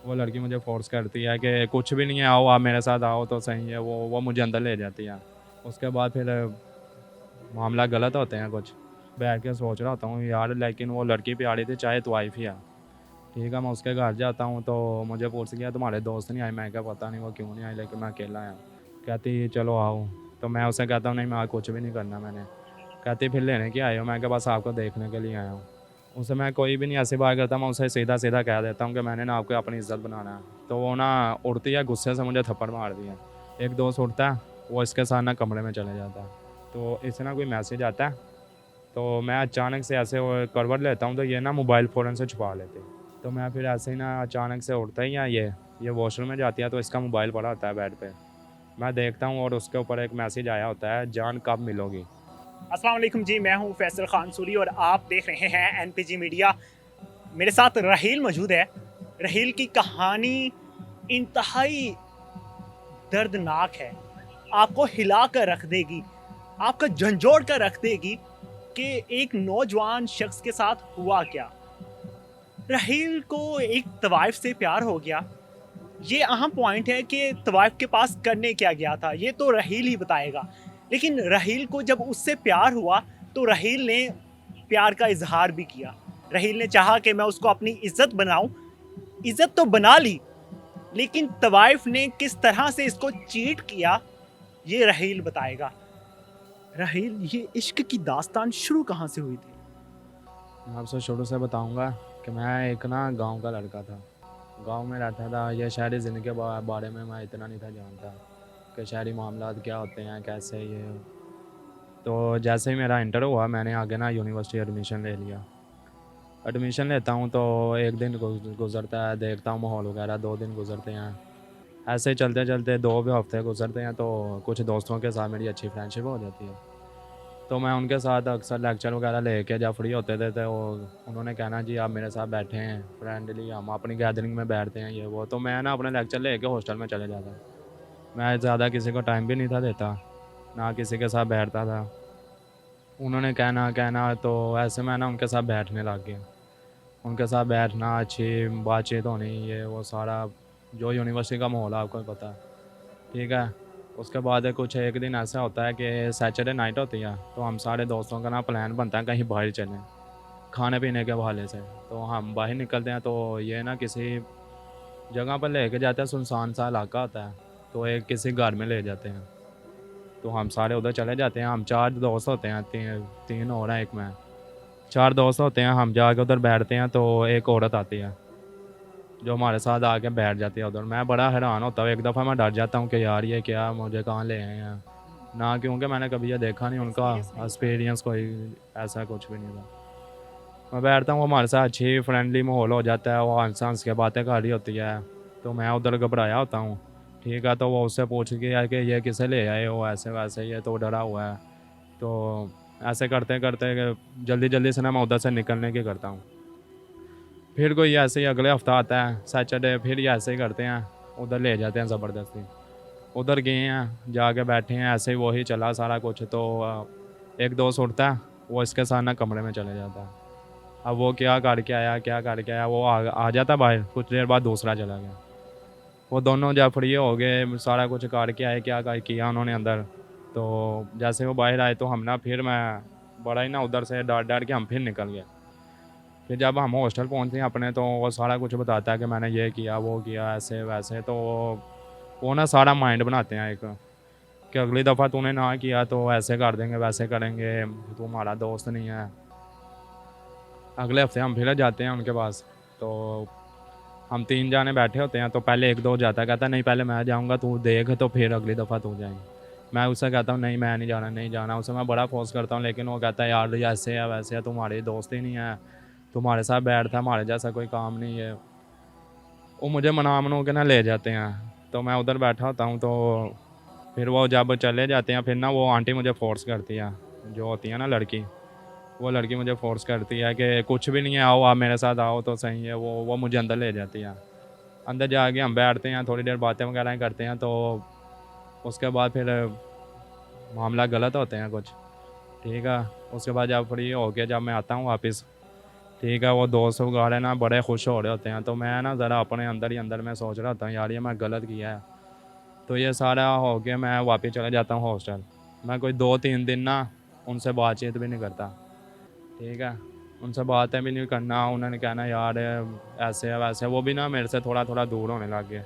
वो लड़की मुझे फ़ोर्स करती है कि कुछ भी नहीं है, आओ आप मेरे साथ आओ तो सही है, वो मुझे अंदर ले जाती है। उसके बाद फिर मामला गलत होते हैं कुछ। बैठ के सोच रहा होता हूँ यार, लेकिन वो लड़की प्यारी थी, चाहे तो वाइफ ही है। ठीक है, मैं उसके घर जाता हूँ तो मुझे पूछ लिया तुम्हारे दोस्त नहीं आए? मैं क्या पता नहीं वो क्यों नहीं आए, लेकिन मैं अकेला आया। कहती चलो आओ। तो मैं उसे कहता हूँ नहीं, मैं आज कुछ भी नहीं करना मैंने। कहती फिर लेने के आए हो? मैं क्या बस आपको देखने के लिए आया हूँ। उसे मैं कोई भी नहीं ऐसी बात करता, मैं उसे सीधा सीधा कह देता हूँ कि मैंने ना आपको अपनी इज्जत बनाना है। तो वो ना उड़ती है गुस्से से, मुझे थप्पड़ मार दिया। एक दोस्त उठता है, वो इसके साथ ना कमरे में चले जाता है। तो इससे ना कोई मैसेज आता है, तो मैं अचानक से ऐसे वो करवट लेता हूँ तो ये ना मोबाइल फ़ौरन से छुपा लेते हैं। तो मैं फिर ऐसे ही ना अचानक से उठता ही है ये वॉशरूम में जाती है, तो इसका मोबाइल पड़ा होता है बेड पे। मैं देखता हूँ और उसके ऊपर एक मैसेज आया होता है, जान कब मिलोगी। अस्सलाम वालेकुम जी, मैं हूं फैसल खान सूरी और आप देख रहे हैं एनपीजी मीडिया। मेरे साथ रहील मौजूद है। रहील की कहानी इंतहाई दर्दनाक है, आपको हिला कर रख देगी, आपका झंझोड़ कर रख देगी कि एक नौजवान शख्स के साथ हुआ क्या। रहील को एक तवाइफ से प्यार हो गया। ये अहम पॉइंट है कि तवाइफ के पास करने क्या गया था, ये तो रहील ही बताएगा। लेकिन रहील को जब उससे प्यार हुआ तो रहील ने प्यार का इजहार भी किया। रहील ने चाहा कि मैं उसको अपनी इज्जत बनाऊं। इज्जत तो बना ली, लेकिन तवाइफ ने किस तरह से इसको चीट किया, ये रहील बताएगा। रहील, ये इश्क की दास्तान शुरू कहाँ से हुई थी? मैं आपसे शुरू से बताऊँगा कि मैं एक ना गाँव का लड़का था। गाँव में रहता था। ये शहरी ज़िंदगी के बारे में मैं इतना नहीं था जानता कि शहरी मामलात क्या होते हैं, कैसे ये। तो जैसे ही मेरा इंटर हुआ, मैंने आगे ना यूनिवर्सिटी एडमिशन ले लिया। एडमिशन लेता हूँ तो एक दिन गुज़रता है, देखता हूँ माहौल वगैरह, 2 दिन गुज़रते हैं। ऐसे ही चलते-चलते 2 भी हफ़्ते गुज़रते हैं, तो कुछ दोस्तों के साथ मेरी अच्छी फ्रेंडशिप हो जाती है। तो मैं उनके साथ अक्सर लेक्चर वगैरह लेके जब फ्री होते थे तो उन्होंने कहना जी आप मेरे साथ बैठे हैं, फ्रेंडली हम अपनी गैदरिंग में बैठते हैं ये वो। तो मैं ना अपने लेक्चर लेके हॉस्टल में चले जाता। मैं ज़्यादा किसी को टाइम भी नहीं था देता, ना किसी के साथ बैठता था। उन्होंने कहना कहना तो ऐसे मैं ना उनके साथ बैठने लग गया। उनके साथ बैठना, अच्छी बातचीत होनी, ये वो सारा जो यूनिवर्सिटी का माहौल है आपको भी पता है, ठीक है। उसके बाद कुछ एक दिन ऐसा होता है कि सैटरडे नाइट होती है, तो हम सारे दोस्तों का ना प्लान बनता है कहीं बाहर चलें, खाने-पीने के हवाले से। तो हम बाहर निकलते हैं, तो ये ना किसी जगह पर लेके जाते हैं, सुनसान सा इलाका होता है, तो एक किसी घर में ले जाते हैं। तो हम सारे उधर चले जाते हैं, हम 4 दोस्त होते हैं, 3 और हैं, 1 मैं। 4 दोस्त होते हैं, हम जाके उधर बैठते हैं, तो एक औरत आती है, जो हमारे साथ आके बैठ जाती है उधर। मैं बड़ा हैरान होता हूँ, एक दफ़ा मैं डर जाता हूँ कि यार ये क्या, मुझे कहाँ ले आए हैं। ना क्योंकि मैंने कभी ये देखा नहीं, उनका एक्सपीरियंस नहीं होता। एक्सपीरियंस कोई ऐसा कुछ भी नहीं था। मैं बैठता हूँ, वो हमारे साथ अच्छी फ्रेंडली माहौल हो जाता है, वो हँस-हँस के बातें कर रही होती है, तो मैं उधर घबराया होता हूँ। ठीक है, तो वो उससे पूछ के यार कि ये किसे ले आए हो ऐसे-वैसे, ये तो डरा हुआ है। तो ऐसे करते-करते जल्दी-जल्दी से ना मैं उधर से निकलने की करता हूँ। फिर कोई ऐसे ही अगले हफ़्ता आता है सैटरडे, फिर ये ऐसे ही करते हैं, उधर ले जाते हैं ज़बरदस्ती। उधर गए हैं, जाके बैठे हैं, ऐसे ही वही चला सारा कुछ। तो एक दोस्त उठता है, वो इसके साथ ना कमरे में चले जाता है। अब वो क्या करके आया, वो आ जाता बाहर, कुछ देर बाद दूसरा चला गया। वो दोनों जब फ्री हो गए, सारा कुछ करके आए, किया उन्होंने अंदर। तो जैसे वो बाहर आए तो हम ना फिर मैं बड़ा ही ना उधर से डर-डर के हम फिर निकल गए। फिर जब हम हॉस्टल पहुँचे अपने, तो वो सारा कुछ बताता है कि मैंने ये किया, वो किया, ऐसे-वैसे। तो वो ना सारा माइंड बनाते हैं एक, कि अगली दफ़ा तूने ना किया तो ऐसे कर देंगे, वैसे करेंगे, तू हमारा दोस्त नहीं है। अगले हफ़्ते हम फिर जाते हैं उनके पास, तो हम 3 जाने बैठे होते हैं, तो पहले एक दोस्त जाता है, कहता है नहीं पहले मैं जाऊँगा, तू देख तो फिर अगली दफ़ा तू जाएँगे। मैं उससे कहता हूँ नहीं मैं नहीं जाना, नहीं जाना। उसे मैं बड़ा फ़ोर्स करता हूँ, लेकिन वो कहता है यार ये ऐसे है, वैसे है, तुम्हारे दोस्त ही नहीं है, तुम्हारे साथ बैठता है, हमारे जैसा कोई काम नहीं है। वो मुझे मना-मना के ना ले जाते हैं, तो मैं उधर बैठा होता हूँ। तो फिर वो जब चले जाते हैं, फिर ना वो आंटी मुझे फ़ोर्स करती है, जो होती है ना लड़की, वो लड़की मुझे फ़ोर्स करती है कि कुछ भी नहीं है, आओ आप मेरे साथ आओ तो सही है। वो मुझे अंदर ले जाती है। अंदर जाके हम बैठते हैं, थोड़ी देर बातें वगैरह करते हैं, तो उसके बाद फिर मामला गलत होते हैं कुछ, ठीक है। उसके बाद जब फ्री हो के जब मैं आता हूँ वापस, ठीक है। वो दोस्त वगैरह ना बड़े खुश हो रहे होते हैं, तो मैं ना ज़रा अपने अंदर ही अंदर में सोच रहा होता हूँ यार ये मैं गलत किया है। तो ये सारा हो के मैं वापस चले जाता हूँ हॉस्टल। मैं कोई 2-3 दिन ना उनसे बातचीत भी नहीं करता। ठीक है। उनसे बातें भी नहीं करना, उन्होंने कहना यार ऐसे है वैसे है। वो भी ना मेरे से थोड़ा थोड़ा दूर होने लग गए।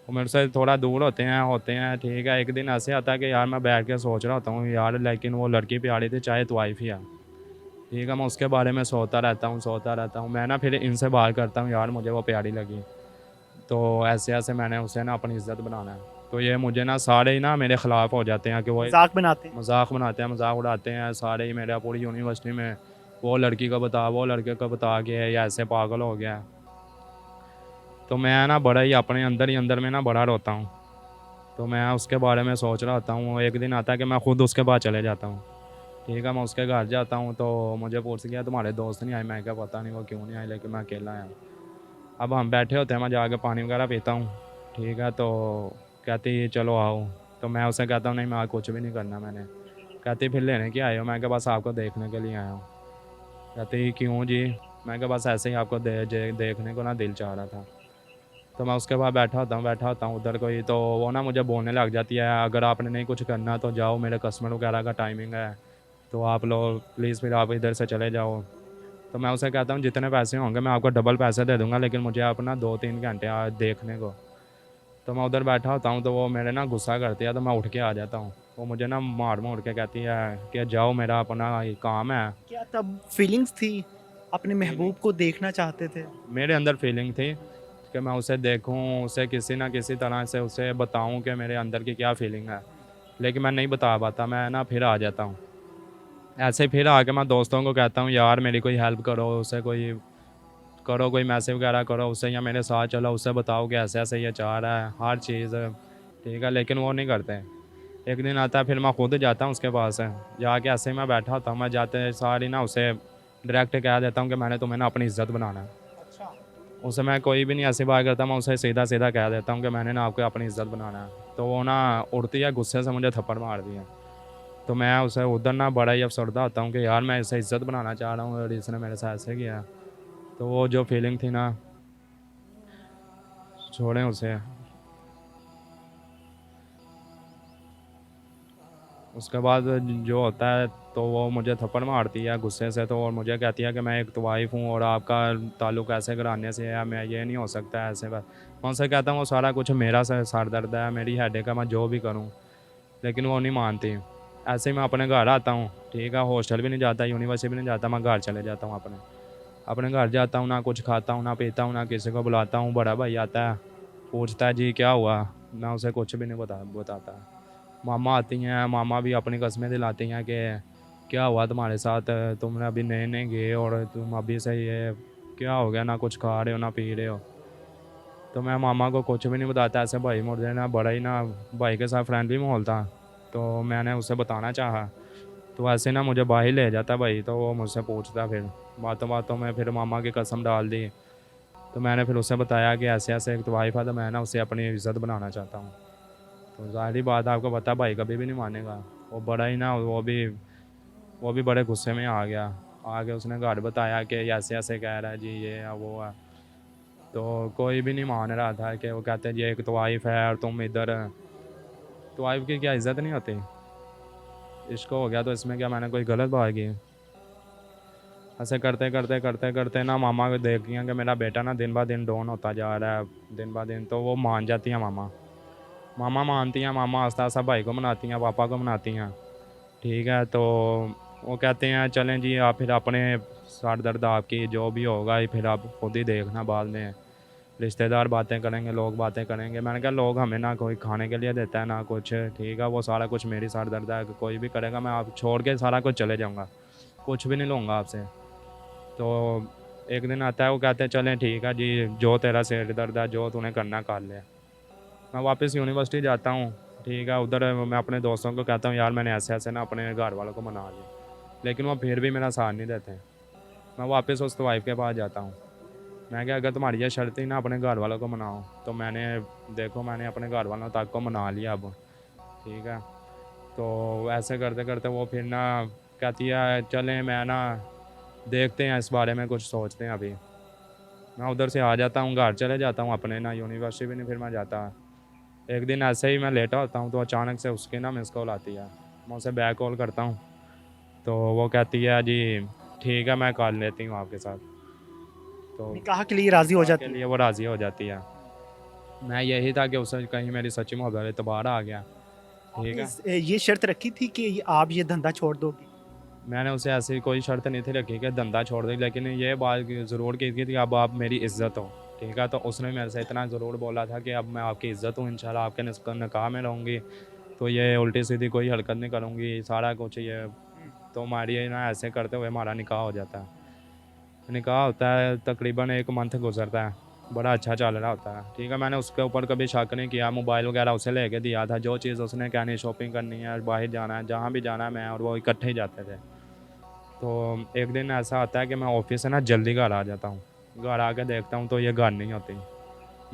वो मेरे से थोड़ा दूर होते हैं। ठीक है। एक दिन ऐसे आता है कि यार मैं बैठ के सोच रहा होता हूँ यार, लेकिन वो लड़की प्यारी थी चाहे तो वाइफ ही है। ठीक है। मैं उसके बारे में सोचता रहता हूँ। मैं ना फिर इनसे बात करता हूँ यार मुझे वो प्यारी लगी। तो ऐसे ऐसे मैंने उसे ना अपनी इज्जत बनाना है। तो ये मुझे ना सारे ही ना मेरे ख़िलाफ़ हो जाते हैं कि वो मजाक बनाते हैं। मजाक बनाते हैं, मजाक उड़ाते हैं सारे ही मेरे पूरी यूनिवर्सिटी में। वो लड़की को बता, वो लड़के को बता के ये ऐसे पागल हो गया है। तो मैं ना बड़ा ही अंदर में ना बड़ा रोता हूँ। तो मैं उसके बारे में सोच रहा होता हूँ। एक दिन आता है कि मैं खुद उसके पास चले जाता हूँ। ठीक है। मैं उसके घर जाता हूँ तो मुझे पूछ गया तुम्हारे दोस्त नहीं आए? मैं क्या पता नहीं वो क्यों नहीं आए, लेकिन मैं अकेला आया हूँ। अब हम बैठे होते हैं, मैं जाके पानी वगैरह पीता हूँ। ठीक है। तो कहती चलो आओ। तो मैं उसे कहता हूँ नहीं मैं आज कुछ भी नहीं करना मैंने। कहती फिर लेने क्या आए हो? मैं क्या बस आपको देखने के लिए आया हूँ। कहती क्यों जी? मैं क्या बस ऐसे ही आपको देखने को ना दिल चाह रहा था। तो मैं उसके बाद बैठा होता हूँ उधर कोई, तो वो ना मुझे बोलने लग जाती है अगर आपने नहीं कुछ करना तो जाओ, मेरे कस्टमर वगैरह का टाइमिंग है, तो आप लोग प्लीज़ फिर आप इधर से चले जाओ। तो मैं उसे कहता हूँ जितने पैसे होंगे मैं आपको डबल पैसे दे दूँगा, लेकिन मुझे आप ना 2-3 घंटे आज देखने को। तो मैं उधर बैठा होता हूँ तो वो मेरे ना गुस्सा करती है, तो मैं उठ के आ जाता हूँ। वो मुझे ना मार मोड़ के कहती है कि जाओ मेरा अपना ये काम है। क्या तब फीलिंग्स थी? अपने फीलिंग महबूब को देखना चाहते थे? मेरे अंदर फीलिंग थी कि मैं उसे देखूं, उसे किसी ना किसी तरह से उसे बताऊं कि मेरे अंदर की क्या फीलिंग है, लेकिन मैं नहीं बता पाता। मैं ना फिर आ जाता हूँ। ऐसे ही फिर आके मैं दोस्तों को कहता हूँ यार मेरी कोई हेल्प करो, उसे कोई करो, कोई मैसेज वगैरह करो उसे, या मेरे साथ चलो उसे बताओ कि ऐसे ऐसे ये चाह रहा है हर चीज़। ठीक है। लेकिन वो नहीं करते। एक दिन आता है फिर मैं खुद जाता हूँ उसके पास है। जाके ऐसे ही मैं बैठा होता हूँ, मैं जाते सारी ना उसे डायरेक्ट कह देता हूँ कि मैंने तुम्हें ना अपनी इज्जत बनाना है। अच्छा। उसे मैं कोई भी नहीं ऐसी बात करता, मैं उसे सीधा सीधा कह देता हूँ कि मैंने ना आपको अपनी इज्जत बनाना है। तो वो ना उड़ती है गुस्से से मुझे थप्पड़ मार दिया। तो मैं उसे उधर ना बड़ा ही अफसरदा होता हूँ कि यार मैं इसे इज्जत बनाना चाह रहा हूँ और इसने मेरे साथ ऐसे किया। तो वो जो फीलिंग थी ना, छोड़ें उसे। उसके बाद जो होता है तो वो मुझे थप्पड़ मारती है गुस्से से, तो और मुझे कहती है कि मैं एक तो वाइफ हूँ और आपका ताल्लुक़ ऐसे कराने से है, मैं ये नहीं हो सकता है ऐसे। बात मैं उनसे कहता हूँ वो सारा कुछ मेरा सर दर्द है, मेरी हेडेक है, मैं जो भी करूँ, लेकिन वो नहीं मानती। ऐसे ही मैं अपने घर आता हूँ। ठीक है। हॉस्टल भी नहीं जाता, यूनिवर्सिटी भी नहीं जाता, मैं घर चले जाता हूँ अपने। अपने घर जाता हूँ, ना कुछ खाता हूँ ना पीता हूँ, ना किसी को बुलाता हूँ। बड़ा भाई आता है, पूछता है जी क्या हुआ, मैं उसे कुछ भी नहीं बताता। मामा आती हैं, मामा भी अपनी कस्में दिलाती हैं कि क्या हुआ तुम्हारे साथ, तुमने अभी नए नए गए और तुम अभी से ये क्या हो गया, ना कुछ खा रहे हो ना पी रहे हो। तो मैं मामा को कुछ भी नहीं बताता। ऐसे भाई मुझे ना बड़ा ही ना भाई के साथ फ्रेंडली माहौल था, तो मैंने उसे बताना चाहा। तो ऐसे ना मुझे बाहर ले जाता भाई, तो वो मुझसे पूछता फिर बातों बातों में, फिर मामा की कसम डाल दी। तो मैंने फिर उसे बताया कि ऐसे ऐसे एक तो वाइफ है, तो मैं ना उसे अपनी इज़्ज़त बनाना चाहता हूँ। तो ज़ाहिर बात है आपको पता भाई कभी भी नहीं मानेगा। वो बड़ा ही ना वो भी बड़े गुस्से में आ गया। आके उसने घर बताया कि ये ऐसे ऐसे कह रहा है जी, ये है वो है। तो कोई भी नहीं मान रहा था कि वो कहते हैं जी एक तो वाइफ है और तुम इधर। तो वाइफ की क्या इज़्ज़त नहीं होती? इश्क हो गया तो इसमें क्या मैंने कोई गलत बात की? ऐसे करते ना मामा को देख लिया कि मेरा बेटा ना दिन ब दिन डाउन होता जा रहा है, दिन ब दिन। तो वो मान जाती हैं मामा। मामा मानती हैं, मामा आस्ता-आस्ता भाई को मनाती हैं, पापा को मनाती हैं। ठीक है। तो वो कहते हैं चलें जी आप फिर अपने सर दर्द आपकी जो भी होगा ये फिर आप खुद ही देखना बाद में। रिश्तेदार बातें करेंगे, लोग बातें करेंगे। मैंने कहा लोग हमें ना कोई खाने के लिए देता है ना कुछ। ठीक है। वो सारा कुछ मेरी सर दर्द है, कोई भी करेगा मैं आप छोड़ के सारा कुछ चले जाऊँगा, कुछ भी नहीं लूँगा आपसे। तो एक दिन आता है वो कहते हैं चलें ठीक है जी, जो तेरा सिर दर्द है जो तूने करना कर ले। मैं वापस यूनिवर्सिटी जाता हूँ। ठीक है। उधर मैं अपने दोस्तों को कहता हूँ यार मैंने ऐसे ऐसे ना अपने घर वालों को मना लिया, लेकिन वो फिर भी मेरा साथ नहीं देते। मैं वापस उस वाइफ के पास जाता हूँ। मैं क्या अगर तुम्हारी ये शर्त ही ना अपने घर वालों को मनाओ, तो मैंने अपने घर वालों तक को मना लिया अब। ठीक है। तो ऐसे करते करते वो फिर ना कहती है चलें, मैं ना देखते हैं इस बारे में, कुछ सोचते हैं अभी। मैं उधर से आ जाता हूँ, घर चले जाता हूँ अपने, ना यूनिवर्सिटी भी नहीं फिर मैं जाता। एक दिन ऐसे ही मैं लेटा होता हूँ तो अचानक से उसकी ना मिस कॉल आती है। मैं उसे बैक कॉल करता हूँ तो वो कहती है जी ठीक है मैं कर लेती हूँ आपके साथ। तो निकाह के लिए राजी हो निकाह के जाती है। लिए वो राज़ी हो जाती है। मैं यही था कि उससे कहीं मेरी सच्ची मोहब्बत दोबारा आ गया। ठीक आपने है, ये शर्त रखी थी कि आप ये धंधा छोड़ दोगे? मैंने उसे ऐसी कोई शर्त नहीं थी रखी कि धंधा छोड़ दे, लेकिन ये बात ज़रूर की थी कि अब आप मेरी इज़्ज़त हो। ठीक है, तो उसने मेरे से इतना ज़रूर बोला था कि अब मैं आपकी इज़्ज़त हूँ, इंशाल्लाह आपके निकाह में रहूँगी, तो ये उल्टी सीधी कोई हरकत नहीं करूँगी, सारा कुछ ये। तो हमारी ना ऐसे करते हुए हमारा निकाह हो जाता है। निकाह होता है, तकरीबन 1 मंथ गुज़रता है, बड़ा अच्छा चल रहा होता है। ठीक है, मैंने उसके ऊपर कभी शक नहीं किया, मोबाइल वगैरह उसे लेके दिया था, जो चीज़ उसने कहनी, शॉपिंग करनी है, बाहर जाना है, जहाँ भी जाना है, मैं और वो इकट्ठे ही जाते थे। तो एक दिन ऐसा आता है कि मैं ऑफ़िस से ना जल्दी घर आ जाता हूँ। घर आके देखता हूँ तो ये घर नहीं होती।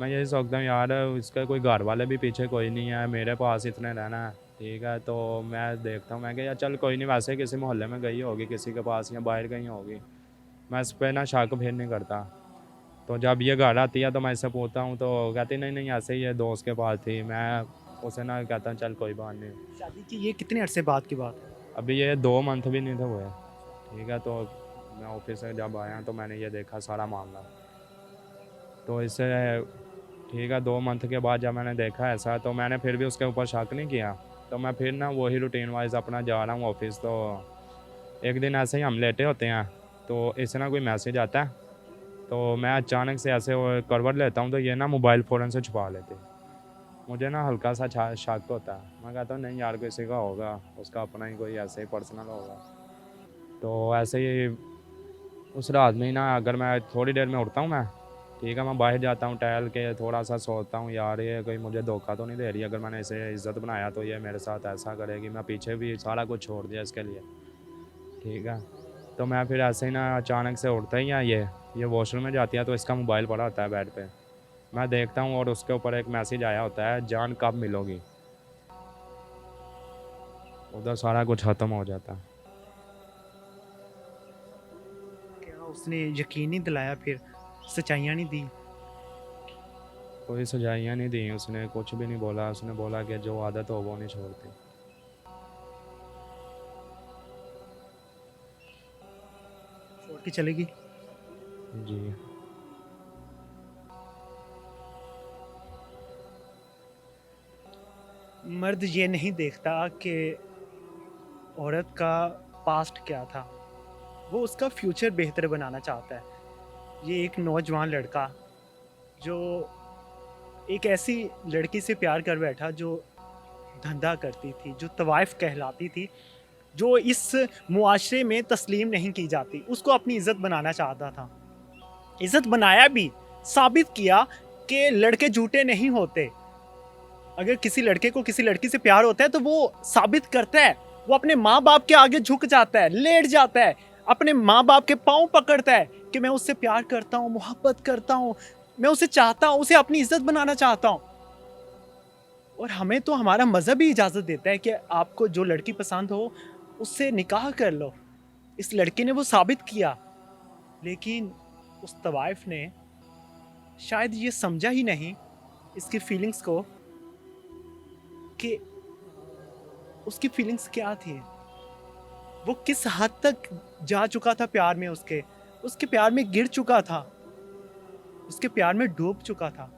मैं यही सोचता हूँ यार इसके कोई घर वाले भी पीछे कोई नहीं है, मेरे पास इतने रहना है। ठीक है, तो मैं देखता हूँ, मैं कहा यार चल कोई नहीं, वैसे किसी मोहल्ले में गई होगी किसी के पास या बाहर गई होगी। मैं इस पे ना शक फिर नहीं करता। तो जब ये घर आती है तो मैं इससे पूछता हूँ तो कहती नहीं, नहीं ऐसे ही है, दोस्त के पास थी। मैं उसे ना कहता हूँ चल कोई बात नहीं। शादी की ये कितने अरसे बाद की बात है? अभी ये 2 मंथ भी नहीं थे हुए। ठीक है, तो मैं ऑफ़िस से जब आया तो मैंने ये देखा सारा मामला। तो इससे ठीक है, 2 मंथ के बाद जब मैंने देखा ऐसा तो मैंने फिर भी उसके ऊपर शक नहीं किया। तो मैं फिर ना वही रूटीन वाइज़ अपना जा रहा हूँ ऑफ़िस। तो एक दिन ऐसे ही हम लेटे होते हैं, तो इससे ना कोई मैसेज आता है। तो मैं अचानक से ऐसे वो करवट लेता हूँ तो ये ना मोबाइल फ़ौरन से छुपा लेते हैं। मुझे ना हल्का-सा शक होता है। मैं कहता हूँ नहीं यार किसी का होगा, उसका अपना ही कोई ऐसे ही पर्सनल होगा। तो ऐसे ही उस रात में ही ना अगर मैं थोड़ी देर में उठता हूँ मैं, ठीक है, मैं बाहर जाता हूँ टहल के, थोड़ा-सा सोचता हूँ यार ये कहीं मुझे धोखा तो नहीं दे रही है, अगर मैंने इसे इज़्ज़त बनाया तो ये मेरे साथ ऐसा करेगी, मैं पीछे भी सारा कुछ छोड़ दिया इसके लिए। ठीक है, तो मैं फिर ऐसे ही ना अचानक से उठता ही है ये वॉशरूम में जाती है तो इसका मोबाइल पड़ा होता है बेड पे। मैं देखता हूँ और उसके ऊपर एक मैसेज आया होता है, जान कब मिलोगी? उधर सारा कुछ ख़त्म हो जाता है। क्या उसने यकीन नहीं दिलाया फिर? सच्चाइयाँ नहीं दी? कोई सजाइयाँ नहीं दी उसने, कुछ भी नहीं बोला, उसने बोला कि जो आदत हो वो नहीं छोड़ती। छोड़ के चलेगी? जी। मर्द ये नहीं देखता कि औरत का पास्ट क्या था, वो उसका फ्यूचर बेहतर बनाना चाहता है। ये एक नौजवान लड़का जो एक ऐसी लड़की से प्यार कर बैठा जो धंधा करती थी, जो तवाइफ कहलाती थी, जो इस मुआशरे में तस्लीम नहीं की जाती, उसको अपनी इज्जत बनाना चाहता था। इज्जत बनाया भी, साबित किया कि लड़के झूठे नहीं होते। अगर किसी लड़के को किसी लड़की से प्यार होता है तो वो साबित करता है, वो अपने माँ बाप के आगे झुक जाता है, लेट जाता है, अपने माँ बाप के पाँव पकड़ता है कि मैं उससे प्यार करता हूँ, मोहब्बत करता हूँ, मैं उसे चाहता हूँ, उसे अपनी इज्जत बनाना चाहता हूँ। और हमें तो हमारा मज़हब ही इजाज़त देता है कि आपको जो लड़की पसंद हो उससे निकाह कर लो। इस लड़के ने वो साबित किया, लेकिन उस तवाइफ ने शायद ये समझा ही नहीं इसकी फीलिंग्स को, कि उसकी फीलिंग्स क्या थी, वो किस हद तक जा चुका था प्यार में, उसके प्यार में गिर चुका था, उसके प्यार में डूब चुका था।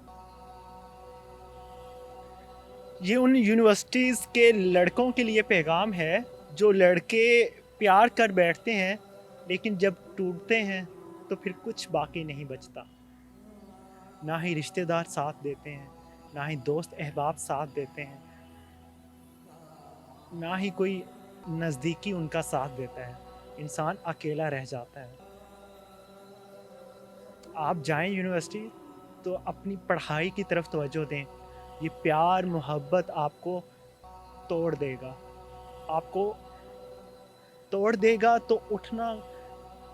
ये उन यूनिवर्सिटीज़ के लड़कों के लिए पैगाम है जो लड़के प्यार कर बैठते हैं लेकिन जब टूटते हैं तो फिर कुछ बाकी नहीं बचता। ना ही रिश्तेदार साथ देते हैं, ना ही दोस्त अहबाब साथ देते हैं, ना ही कोई नज़दीकी उनका साथ देता है। इंसान अकेला रह जाता है। आप जाएं यूनिवर्सिटी तो अपनी पढ़ाई की तरफ तवज्जो दें। ये प्यार मोहब्बत आपको तोड़ देगा, आपको तोड़ देगा तो उठना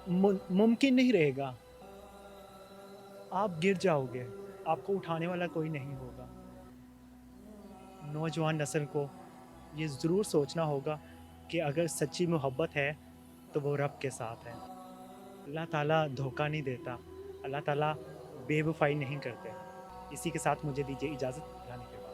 मुमकिन नहीं रहेगा। आप गिर जाओगे, आपको उठाने वाला कोई नहीं होगा। नौजवान नस्ल को ये ज़रूर सोचना होगा कि अगर सच्ची मोहब्बत है तो वो रब के साथ है। अल्लाह ताला धोखा नहीं देता, अल्लाह ताला बेवफाई नहीं करते। इसी के साथ मुझे दीजिए इजाज़त, अल्लाह ने के बाद।